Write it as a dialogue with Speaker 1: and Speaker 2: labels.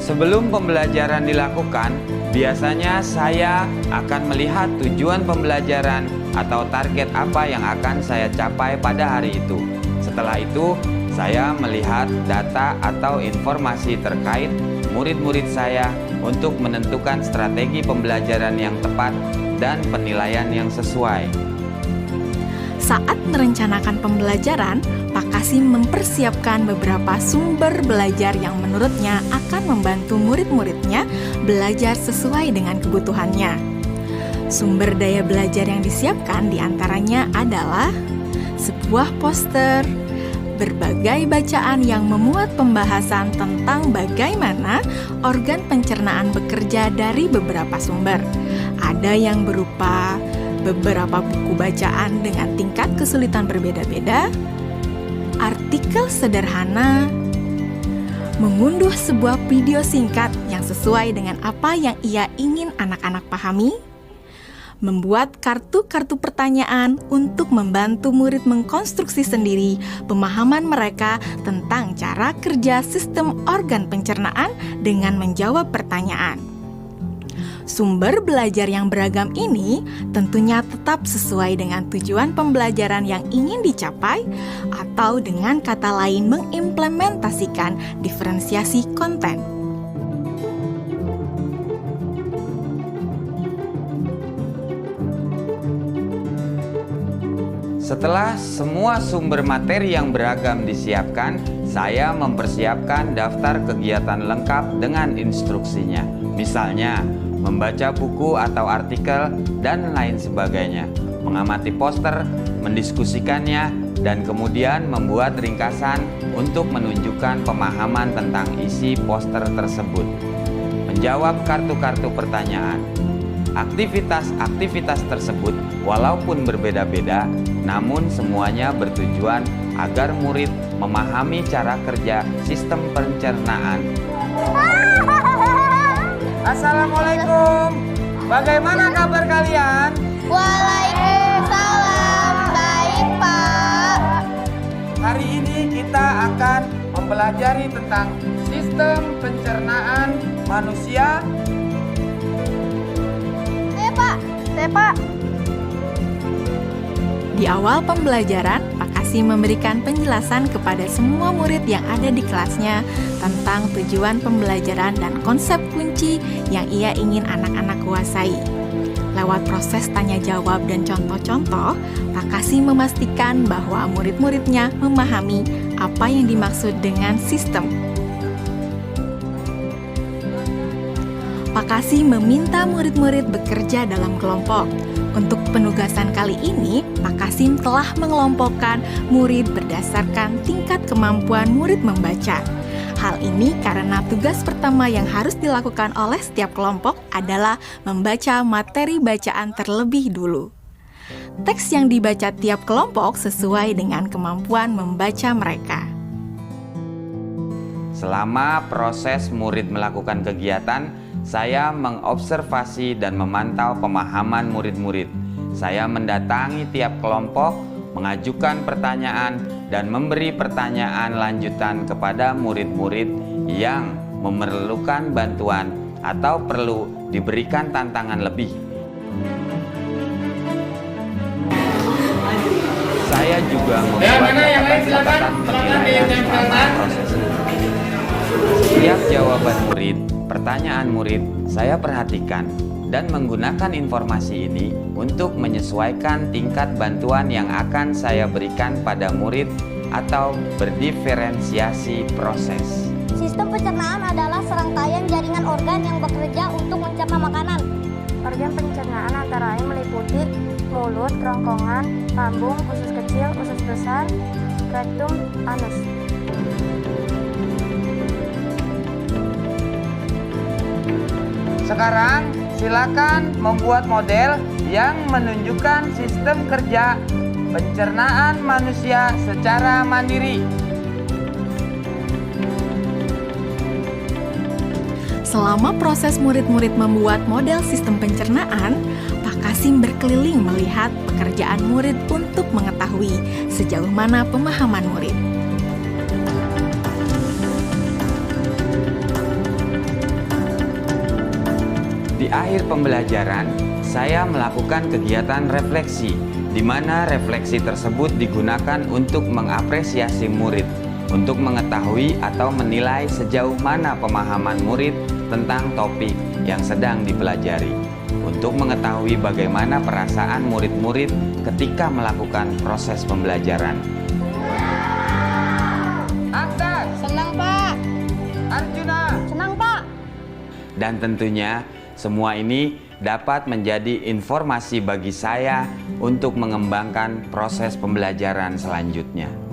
Speaker 1: Sebelum pembelajaran dilakukan, biasanya saya akan melihat tujuan pembelajaran atau target apa yang akan saya capai pada hari itu. Setelah itu, saya melihat data atau informasi terkait murid-murid saya untuk menentukan strategi pembelajaran yang tepat dan penilaian yang sesuai.
Speaker 2: Saat merencanakan pembelajaran, Pak Kasim mempersiapkan beberapa sumber belajar yang menurutnya akan membantu murid-muridnya belajar sesuai dengan kebutuhannya. Sumber daya belajar yang disiapkan diantaranya adalah sebuah poster, berbagai bacaan yang memuat pembahasan tentang bagaimana organ pencernaan bekerja dari beberapa sumber. Ada yang berupa beberapa buku bacaan dengan tingkat kesulitan berbeda-beda, artikel sederhana, mengunduh sebuah video singkat yang sesuai dengan apa yang ia ingin anak-anak pahami, membuat kartu-kartu pertanyaan untuk membantu murid mengkonstruksi sendiri pemahaman mereka tentang cara kerja sistem organ pencernaan dengan menjawab pertanyaan. Sumber belajar yang beragam ini tentunya tetap sesuai dengan tujuan pembelajaran yang ingin dicapai atau dengan kata lain mengimplementasikan diferensiasi konten.
Speaker 1: Setelah semua sumber materi yang beragam disiapkan, saya mempersiapkan daftar kegiatan lengkap dengan instruksinya. Misalnya, membaca buku atau artikel, dan lain sebagainya, mengamati poster, mendiskusikannya, dan kemudian membuat ringkasan untuk menunjukkan pemahaman tentang isi poster tersebut. Menjawab kartu-kartu pertanyaan. Aktivitas-aktivitas tersebut walaupun berbeda-beda, namun semuanya bertujuan agar murid memahami cara kerja sistem pencernaan. Assalamualaikum. Bagaimana kabar kalian?
Speaker 3: Waalaikumsalam. Baik, Pak.
Speaker 1: Hari ini kita akan mempelajari tentang sistem pencernaan manusia.
Speaker 3: Saya, Pak.
Speaker 2: Di awal pembelajaran, Pak Kasim memberikan penjelasan kepada semua murid yang ada di kelasnya tentang tujuan pembelajaran dan konsep kunci yang ia ingin anak-anak kuasai. Lewat proses tanya jawab dan contoh-contoh, Pak Kasim memastikan bahwa murid-muridnya memahami apa yang dimaksud dengan sistem. Pak Kasim meminta murid-murid bekerja dalam kelompok. Untuk penugasan kali ini, Pak Kasim telah mengelompokkan murid berdasarkan tingkat kemampuan murid membaca. Hal ini karena tugas pertama yang harus dilakukan oleh setiap kelompok adalah membaca materi bacaan terlebih dulu. Teks yang dibaca tiap kelompok sesuai dengan kemampuan membaca mereka.
Speaker 1: Selama proses murid melakukan kegiatan, saya mengobservasi dan memantau pemahaman murid-murid. Saya mendatangi tiap kelompok, mengajukan pertanyaan, dan memberi pertanyaan lanjutan kepada murid-murid yang memerlukan bantuan atau perlu diberikan tantangan lebih. Saya juga membuat catatan-catatan penilaian selama proses ini. Setiap jawaban murid, pertanyaan murid, saya perhatikan dan menggunakan informasi ini untuk menyesuaikan tingkat bantuan yang akan saya berikan pada murid atau berdiferensiasi proses.
Speaker 3: Sistem pencernaan adalah serangkaian jaringan organ yang bekerja untuk mencerna makanan.
Speaker 4: Organ pencernaan antara lain meliputi mulut, kerongkongan, lambung, usus kecil, usus besar, rektum, anus.
Speaker 1: Sekarang silakan membuat model yang menunjukkan sistem kerja pencernaan manusia secara mandiri.
Speaker 2: Selama proses murid-murid membuat model sistem pencernaan, Pak Kasim berkeliling melihat pekerjaan murid untuk mengetahui sejauh mana pemahaman murid.
Speaker 1: Di akhir pembelajaran, saya melakukan kegiatan refleksi, di mana refleksi tersebut digunakan untuk mengapresiasi murid, untuk mengetahui atau menilai sejauh mana pemahaman murid tentang topik yang sedang dipelajari, untuk mengetahui bagaimana perasaan murid-murid ketika melakukan proses pembelajaran. Aksan,
Speaker 3: Senang, Pak.
Speaker 1: Arjuna,
Speaker 3: Senang, Pak.
Speaker 1: dan tentunya semua ini dapat menjadi informasi bagi saya untuk mengembangkan proses pembelajaran selanjutnya.